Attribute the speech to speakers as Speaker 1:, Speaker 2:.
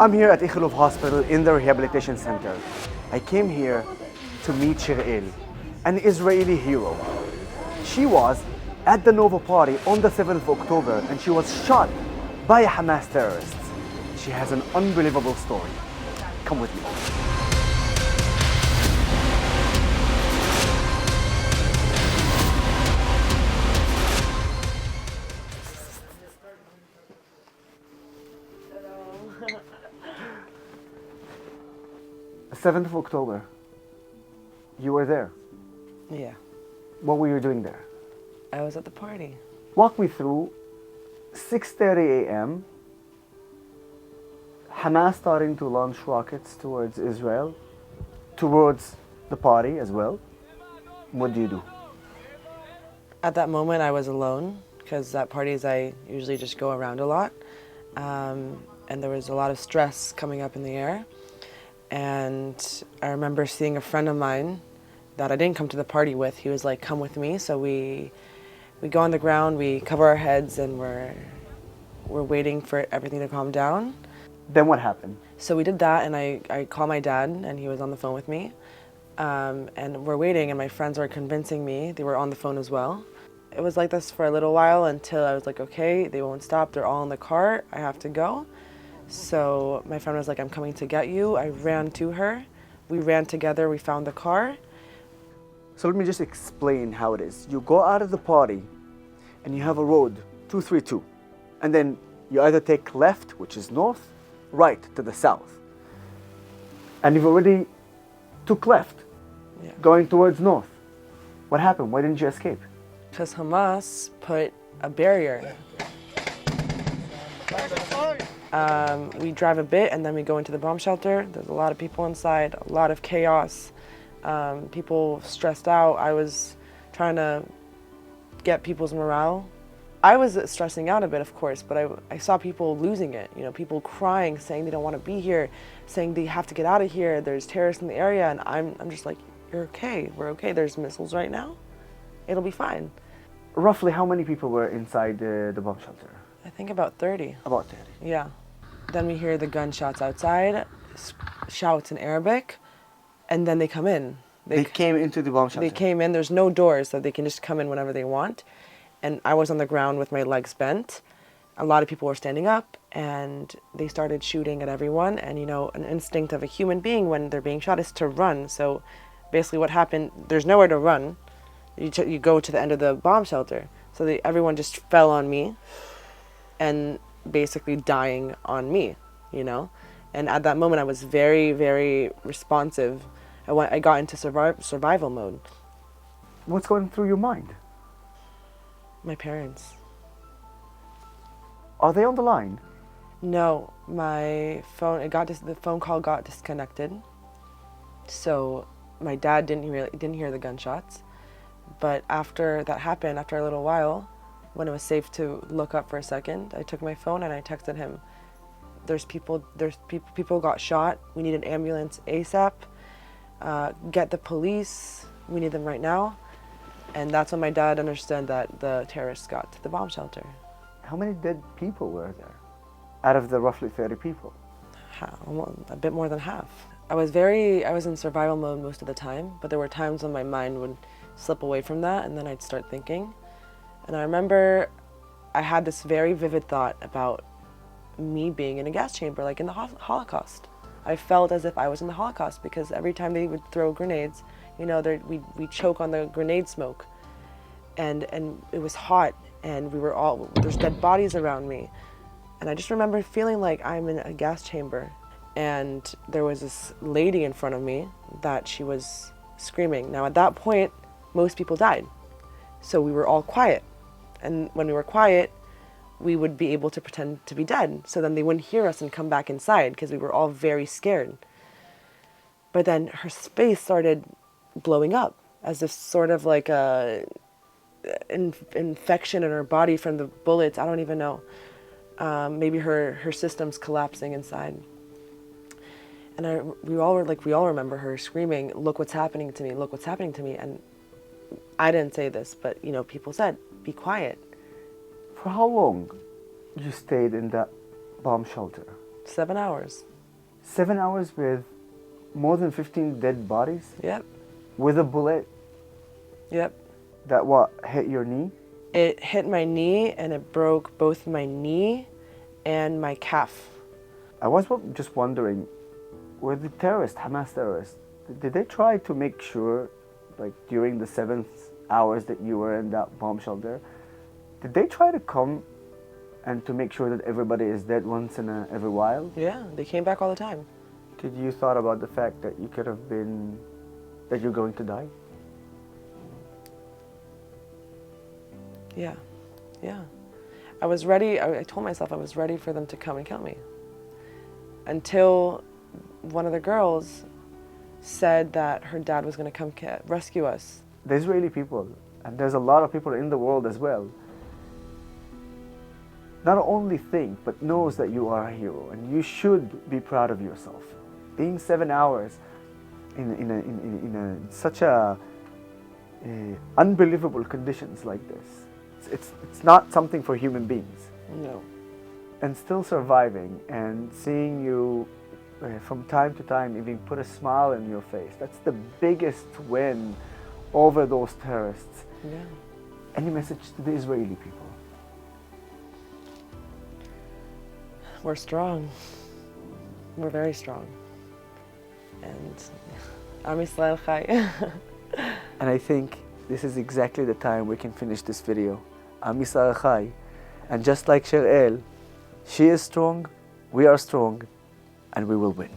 Speaker 1: I'm here at Ikhilov Hospital in the rehabilitation center. I came here to meet Shiראel, an Israeli hero. She was at the Nova party on the 7th of October and she was shot by Hamas terrorists. She has an unbelievable story. Come with me. The 7th of October. You were there.
Speaker 2: Yeah,
Speaker 1: What were you doing there?
Speaker 2: I was at the party.
Speaker 1: Walk me through 6:30 a.m. Hamas starting to launch rockets towards Israel, towards the party as well. What do you do?
Speaker 2: At that moment, I was alone because at parties I usually just go around a lot, and there was a lot of stress coming up in the air. And I remember seeing a friend of mine that I didn't come to the party with. He was like, "Come with me." So we go on the ground, we cover our heads, and we're waiting for everything to calm down.
Speaker 1: Then what happened?
Speaker 2: So we did that, and I called my dad, and he was on the phone with me. And we're waiting, and my friends were convincing me. They were on the phone as well. It was like this for a little while until I was like, okay, they won't stop. They're all in the car. I have to go. So my friend was like, I'm coming to get you. I ran to her. We ran together. We found the car.
Speaker 1: So let me just explain how it is. You go out of the party and you have a road, 232. And then you either take left, which is north, right to the south. And you've already took left, going towards north. What happened? Why didn't you escape?
Speaker 2: Because Hamas put a barrier. We drive a bit and then we go into the bomb shelter. There's a lot of people inside, a lot of chaos, people stressed out. I was trying to get people's morale. I was stressing out a bit, of course, but I saw people losing it. You know, people crying, saying they don't want to be here, saying they have to get out of here. There's terrorists in the area, and I'm just like, you're okay. We're okay. There's missiles right now. It'll be fine.
Speaker 1: Roughly how many people were inside the bomb shelter?
Speaker 2: I think about 30.
Speaker 1: About 30.
Speaker 2: Yeah. Then we hear the gunshots outside, shouts in Arabic, and then they come in.
Speaker 1: They came into the bomb shelter?
Speaker 2: They came in. There's no doors, so they can just come in whenever they want. And I was on the ground with my legs bent. A lot of people were standing up, and they started shooting at everyone. And, you know, an instinct of a human being when they're being shot is to run. So basically what happened, there's nowhere to run. You go to the end of the bomb shelter. So everyone just fell on me and basically dying on me, you know? And at that moment, I was very, very responsive. I got into survival mode.
Speaker 1: What's going through your mind?
Speaker 2: My parents.
Speaker 1: Are they on the line?
Speaker 2: No, my phone, the phone call got disconnected. So my dad didn't hear the gunshots. But after that happened, after a little while, when it was safe to look up for a second, I took my phone and I texted him, people got shot. We need an ambulance ASAP. Get the police. We need them right now. And that's when my dad understood that the terrorists got to the bomb shelter.
Speaker 1: How many dead people were there out of the roughly 30 people?
Speaker 2: A bit more than half. I was in survival mode most of the time, but there were times when my mind would slip away from that and then I'd start thinking. And I remember I had this very vivid thought about me being in a gas chamber, like in the Holocaust. I felt as if I was in the Holocaust because every time they would throw grenades, you know, we choke on the grenade smoke. And it was hot and there's dead bodies around me. And I just remember feeling like I'm in a gas chamber. And there was this lady in front of me that she was screaming. Now at that point, most people died. So we were all quiet. And when we were quiet, we would be able to pretend to be dead. So then they wouldn't hear us and come back inside because we were all very scared. But then her face started blowing up as if sort of like a infection in her body from the bullets. I don't even know. Maybe her system's collapsing inside. And we all remember her screaming, "Look what's happening to me, look what's happening to me." And I didn't say this, but you know, people said, "Be quiet."
Speaker 1: For how long you stayed in that bomb shelter?
Speaker 2: 7 hours.
Speaker 1: 7 hours with more than 15 dead bodies?
Speaker 2: Yep.
Speaker 1: With a bullet
Speaker 2: Yep.
Speaker 1: that what, hit your knee?
Speaker 2: It hit my knee and it broke both my knee and my calf.
Speaker 1: I was just wondering, were the terrorists, Hamas terrorists, did they try to make sure, like during the 7 hours that you were in that bomb shelter, did they try to come and to make sure that everybody is dead once in every while?
Speaker 2: Yeah, they came back all the time.
Speaker 1: Did you thought about the fact that you could have been, that you're going to die?
Speaker 2: Yeah, yeah. I was ready, I told myself I was ready for them to come and kill me. Until one of the girls said that her dad was going to come rescue us.
Speaker 1: The Israeli people, and there's a lot of people in the world as well, not only think, but knows that you are a hero, and you should be proud of yourself. Being 7 hours in such unbelievable conditions like this, it's not something for human beings.
Speaker 2: No.
Speaker 1: And still surviving and seeing you from time to time even put a smile on your face, that's the biggest win over those terrorists.
Speaker 2: Yeah.
Speaker 1: Any message to the Israeli people?
Speaker 2: We're strong. We're very strong. And Am Yisrael Chai.
Speaker 1: And I think this is exactly the time we can finish this video. Am Yisrael Chai. And just like Shiראל, she is strong, we are strong, and we will win.